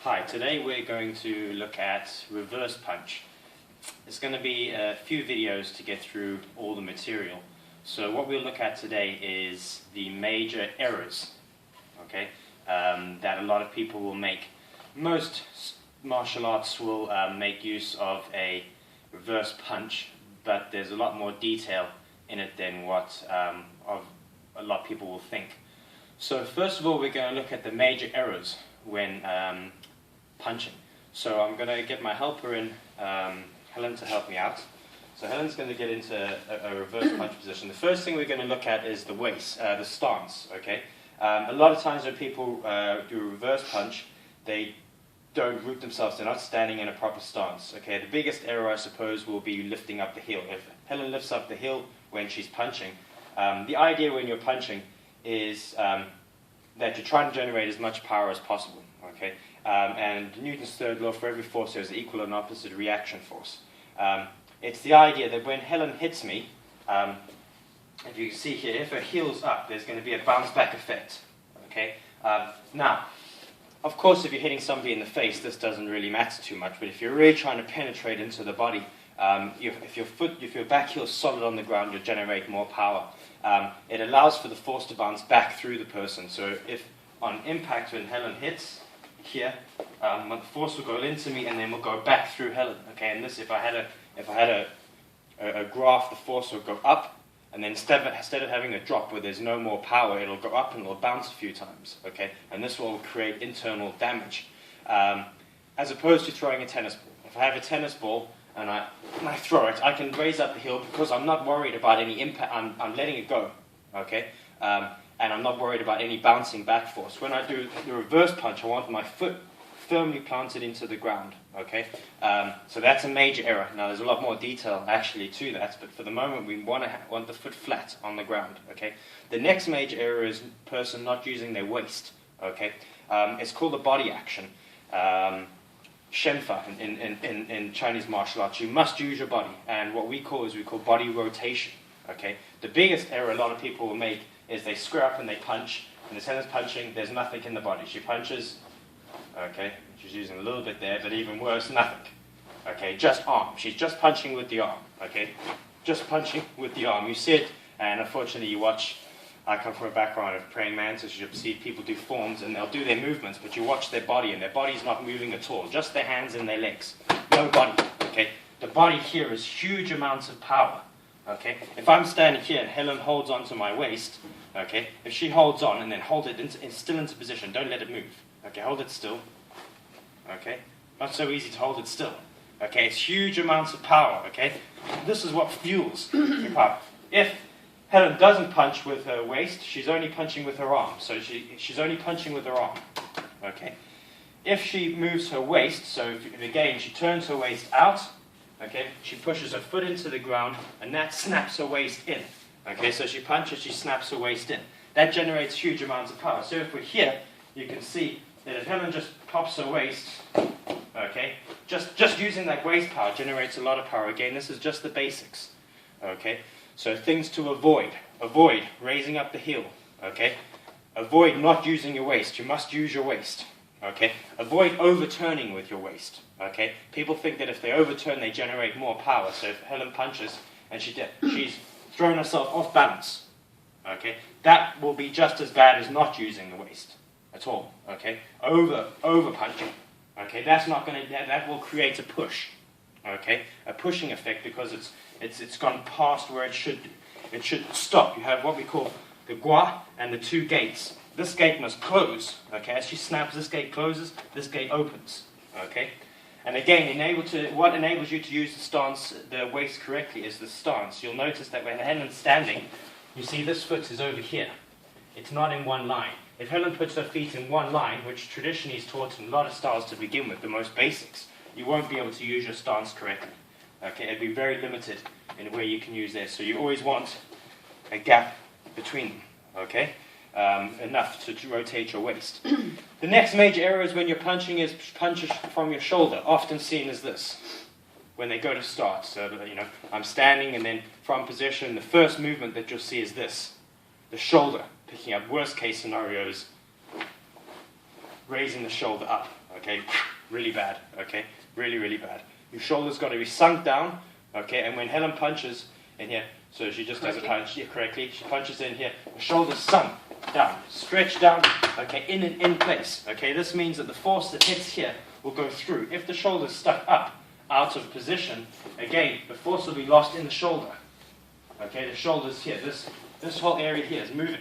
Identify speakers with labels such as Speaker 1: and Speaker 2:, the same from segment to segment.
Speaker 1: Hi, today we're going to look at reverse punch. It's going to be a few videos to get through all the material. So what we'll look at today is the major errors, okay, that a lot of people will make. Most martial arts will make use of a reverse punch, but there's a lot more detail in it than what a lot of people will think. So first of all, we're going to look at the major errors when punching. So I'm going to get my helper in, Helen, to help me out. So Helen's going to get into a reverse punch position. The first thing we're going to look at is the waist, the stance. Okay. A lot of times when people do a reverse punch, they don't root themselves. They're not standing in a proper stance. Okay. The biggest error, I suppose, will be lifting up the heel. If Helen lifts up the heel when she's punching, the idea when you're punching is that you're trying to generate as much power as possible. Okay. And Newton's third law, for every force there's equal and opposite reaction force. It's the idea that when Helen hits me, if you can see here, if her heel's up, there's going to be a bounce back effect. Okay. Now, of course, if you're hitting somebody in the face, this doesn't really matter too much. But if you're really trying to penetrate into the body, if your back heel's solid on the ground, you'll generate more power. It allows for the force to bounce back through the person. So if on impact, when Helen hits here, the force will go into me and then will go back through Helen. Okay, and this, if I had a graph, the force will go up, and then instead of having a drop where there's no more power, it'll go up and it'll bounce a few times. Okay, and this will create internal damage, as opposed to throwing a tennis ball. If I have a tennis ball and I throw it, I can raise up the heel because I'm not worried about any impact. I'm letting it go. Okay. And I'm not worried about any bouncing back force. When I do the reverse punch, I want my foot firmly planted into the ground. Okay, so that's a major error. Now there's a lot more detail actually to that, but for the moment we want the foot flat on the ground. Okay, the next major error is person not using their waist. Okay, it's called the body action. Shenfa in Chinese martial arts. You must use your body, and what we call body rotation. Okay, the biggest error a lot of people will make is they square up and they punch, and the Helen's punching, there's nothing in the body. She punches, okay, she's using a little bit there, but even worse, nothing. Okay, just arm. She's just punching with the arm, okay? Just punching with the arm. You see it, and unfortunately you watch, I come from a background of praying mantis, you see people do forms, and they'll do their movements, but you watch their body, and their body's not moving at all, just their hands and their legs. No body, okay? The body here is huge amounts of power. Okay, if I'm standing here and Helen holds onto my waist, okay, if she holds on and then hold it still into position, don't let it move. Okay, hold it still. Okay, not so easy to hold it still. Okay, it's huge amounts of power. Okay, this is what fuels the power. If Helen doesn't punch with her waist, she's only punching with her arm. So she's only punching with her arm. Okay, if she moves her waist, so again she turns her waist out. Okay, she pushes her foot into the ground, and that snaps her waist in. Okay, so she punches, she snaps her waist in. That generates huge amounts of power. So if we're here, you can see that if Helen just pops her waist, okay, just using that waist power generates a lot of power. Again, this is just the basics. Okay, so things to avoid. Avoid raising up the heel. Okay, avoid not using your waist. You must use your waist. Okay, avoid overturning with your waist. Okay, people think that if they overturn, they generate more power. So if Helen punches and she's thrown herself off balance, okay, that will be just as bad as not using the waist at all. Okay, over punching. Okay, that will create a push. Okay, a pushing effect because it's gone past where it should do. It should stop. You have what we call the gua and the two gates. This gate must close. Okay, as she snaps, this gate closes, this gate opens. Okay, and again, what enables you to use the waist correctly is the stance. You'll notice that when Helen's standing, you see this foot is over here. It's not in one line. If Helen puts her feet in one line, which traditionally is taught in a lot of styles to begin with, the most basics, you won't be able to use your stance correctly. Okay, it'll be very limited in where you can use this. So you always want a gap between them. Okay. Enough to rotate your waist. The next major error is when you're punching is punches from your shoulder, often seen as this, when they go to start. So, I'm standing and then from position, the first movement that you'll see is this, the shoulder, picking up worst case scenarios, raising the shoulder up. okay? Really bad, okay? Really, really bad. Your shoulder's got to be sunk down, okay? And when Helen punches in here, so she just does a punch here correctly, she punches in here, the shoulder's sunk down, stretched down, okay, in place, okay? This means that the force that hits here will go through. If the shoulder's stuck up, out of position, again, the force will be lost in the shoulder, okay? The shoulder's here, this whole area here is moving,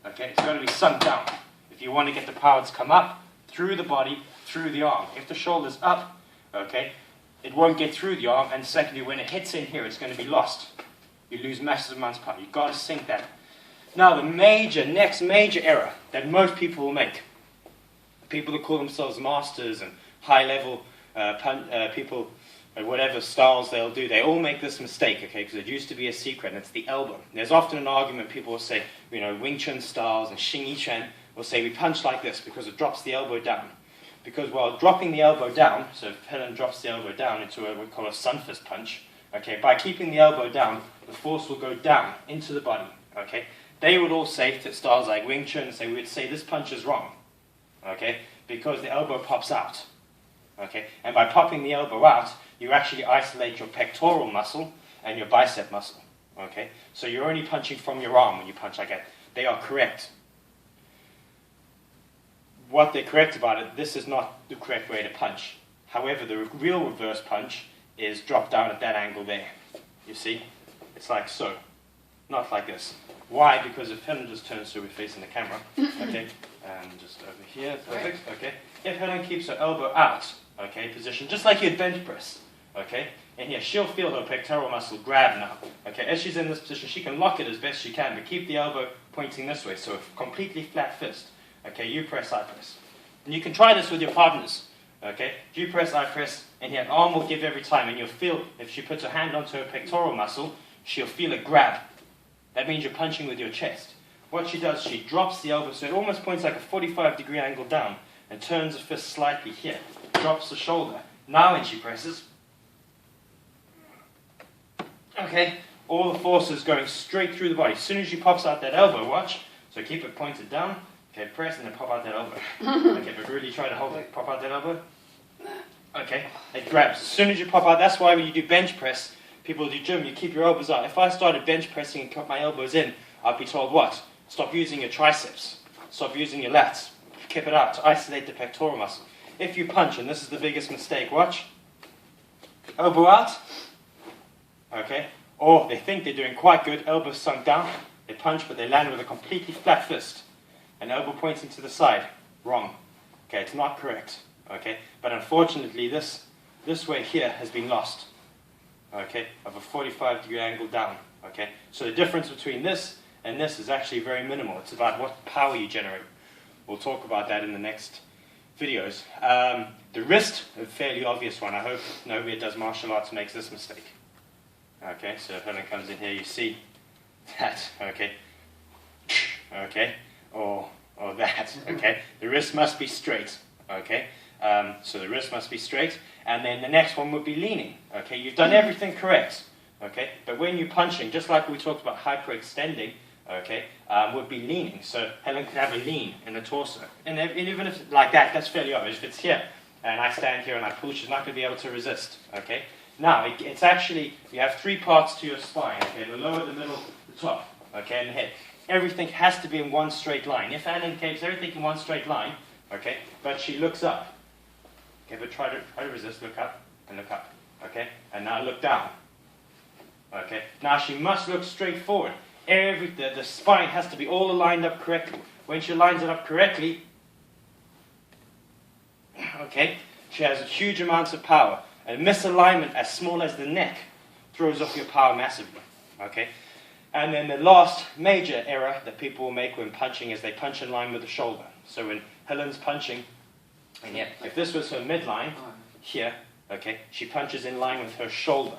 Speaker 1: okay? It's got to be sunk down if you want to get the power to come up through the body, through the arm. If the shoulder's up, okay, it won't get through the arm, and secondly, when it hits in here, it's going to be lost. You lose massive amounts of power. You've got to sink that. Now, the next major error that most people will make, people that call themselves masters and high-level people, whatever styles they'll do, they all make this mistake, okay, because it used to be a secret, and it's the elbow. There's often an argument, people will say, you know, Wing Chun styles and Xing Yi Quan will say we punch like this because it drops the elbow down. Because while dropping the elbow down, so if Helen drops the elbow down into what we call a sun fist punch, okay, by keeping the elbow down, the force will go down into the body, okay. They would all say, to styles like Wing Chun, we would say this punch is wrong, okay, because the elbow pops out, okay. And by popping the elbow out, you actually isolate your pectoral muscle and your bicep muscle, okay. So you're only punching from your arm when you punch like that. They are correct. What they're correct about it, this is not the correct way to punch. However, the real reverse punch is drop down at that angle there. You see? It's like so. Not like this. Why? Because if Helen just turns so we're facing the camera, okay, and just over here, perfect, okay. If Helen keeps her elbow out, okay, position, just like you'd bench press, okay, and here, she'll feel her pectoral muscle grab now, okay. As she's in this position, she can lock it as best she can, but keep the elbow pointing this way, so a completely flat fist. Okay, you press, I press. And you can try this with your partners. Okay, you press, I press, and here, arm will give every time, and you'll feel, if she puts her hand onto her pectoral muscle, she'll feel it grab. That means you're punching with your chest. What she does, she drops the elbow, so it almost points like a 45-degree angle down, and turns the fist slightly here, drops the shoulder. Now when she presses, okay, all the force is going straight through the body. As soon as she pops out that elbow, watch, so keep it pointed down. Okay, press and then pop out that elbow. Okay, but really try to hold it. Pop out that elbow. Okay, it grabs. As soon as you pop out, that's why when you do bench press, people do gym, you keep your elbows out. If I started bench pressing and cut my elbows in, I'd be told what? Stop using your triceps. Stop using your lats. Keep it out to isolate the pectoral muscle. If you punch, and this is the biggest mistake, watch. Elbow out. Okay, or they think they're doing quite good, elbow sunk down. They punch, but they land with a completely flat fist. An elbow pointing to the side. Wrong. Okay, it's not correct. Okay, but unfortunately this way here has been lost. Okay, of a 45-degree angle down. Okay, so the difference between this and this is actually very minimal. It's about what power you generate. We'll talk about that in the next videos. The wrist, a fairly obvious one. I hope nobody that does martial arts makes this mistake. Okay, so if Helen comes in here, you see that. Okay, okay. Or that, okay? The wrist must be straight, okay? So the wrist must be straight, and then the next one would be leaning, okay? You've done everything correct, okay? But when you're punching, just like we talked about hyperextending, okay, would be leaning. So Helen could have a lean in the torso. And even if like that, that's fairly obvious. If it's here, and I stand here and I pull, she's not going to be able to resist, okay? Now, it's actually, you have three parts to your spine, okay? The lower, the middle, the top, okay, and the head. Everything has to be in one straight line. If Helen keeps everything in one straight line, okay, but she looks up, okay, but try to resist, look up, and look up, okay, and now look down, okay. Now she must look straight forward. The spine has to be all lined up correctly. When she lines it up correctly, okay, she has huge amounts of power. A misalignment as small as the neck throws off your power massively, okay. And then the last major error that people will make when punching is they punch in line with the shoulder. So when Helen's punching, and here, if this was her midline, here, okay, she punches in line with her shoulder,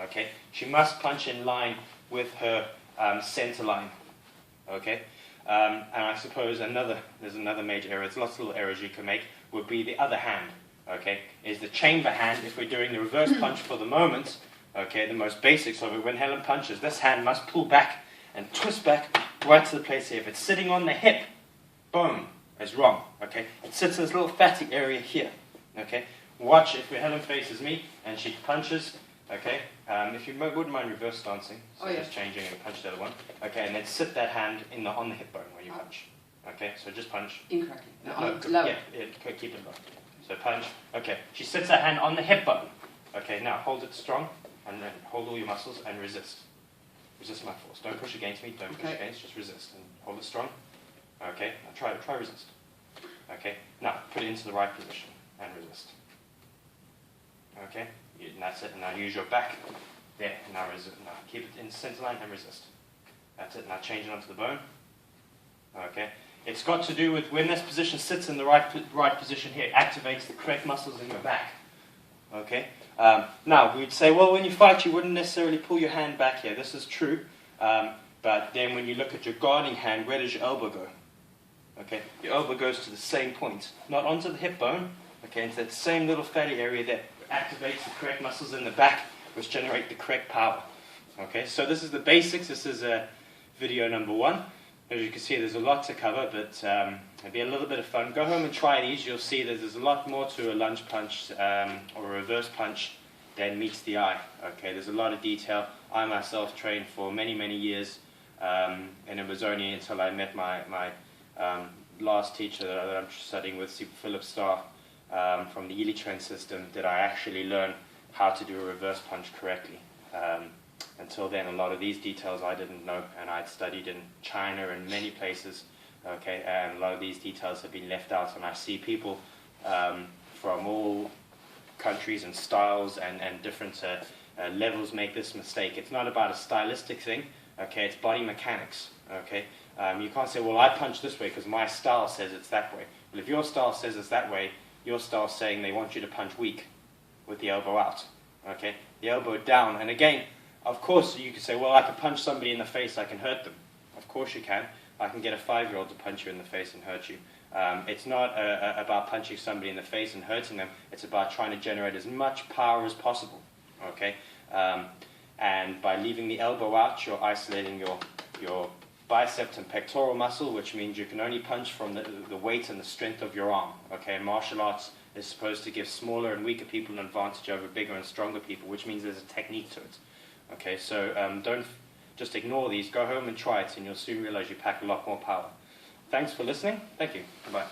Speaker 1: okay. She must punch in line with her center line, okay. And I suppose there's another major error, there's lots of little errors you can make, would be the other hand, okay, is the chamber hand. If we're doing the reverse punch for the moment, okay, the most basics of it, when Helen punches, this hand must pull back and twist back right to the place here. If it's sitting on the hip, boom, is wrong. Okay, it sits in this little fatty area here. Okay, watch if Helen faces me and she punches. Okay, if you wouldn't mind reverse dancing, so just changing and punch the other one. Okay, and then sit that hand on the hip bone when you punch. Okay, so just punch.
Speaker 2: Incorrectly.
Speaker 1: Low. Yeah, keep it low. So punch. Okay, she sits her hand on the hip bone. Okay, now hold it strong and then hold all your muscles and resist. Resist my force. Don't push against me. Don't push against. Just resist and hold it strong. Okay, now try resist. Okay, now put it into the right position and resist. Okay, and that's it. And now use your back. There. Now resist. Now keep it in the center line and resist. That's it. Now change it onto the bone. Okay. It's got to do with when this position sits in the right position here. It activates the correct muscles in your back. Okay. Now we'd say, well, when you fight, you wouldn't necessarily pull your hand back here. This is true. But then when you look at your guarding hand, where does your elbow go? Okay. Your elbow goes to the same point, not onto the hip bone. Okay. Into that same little fatty area that activates the correct muscles in the back, which generate the correct power. Okay. So this is the basics. This is video number 1. As you can see, there's a lot to cover, but it'll be a little bit of fun. Go home and try these. You'll see that there's a lot more to a lunge punch or a reverse punch than meets the eye. Okay, there's a lot of detail. I myself trained for many, many years, and it was only until I met my last teacher that I'm studying with, Super Philip Starr, from the Ely Trend system, that I actually learned how to do a reverse punch correctly. Until then, a lot of these details I didn't know, and I'd studied in China and many places, okay, and a lot of these details have been left out, and I see people from all countries and styles and different levels make this mistake. It's not about a stylistic thing, okay, it's body mechanics, okay. You can't say, well, I punch this way because my style says it's that way. Well, if your style says it's that way, your style's saying they want you to punch weak with the elbow out, okay, the elbow down, and again, of course, you can say, well, I can punch somebody in the face, I can hurt them. Of course you can. I can get a 5-year-old to punch you in the face and hurt you. It's not about punching somebody in the face and hurting them. It's about trying to generate as much power as possible. Okay? And by leaving the elbow out, you're isolating your bicep and pectoral muscle, which means you can only punch from the weight and the strength of your arm. Okay? Martial arts is supposed to give smaller and weaker people an advantage over bigger and stronger people, which means there's a technique to it. Okay, so don't just ignore these. Go home and try it, and you'll soon realize you pack a lot more power. Thanks for listening. Thank you. Goodbye.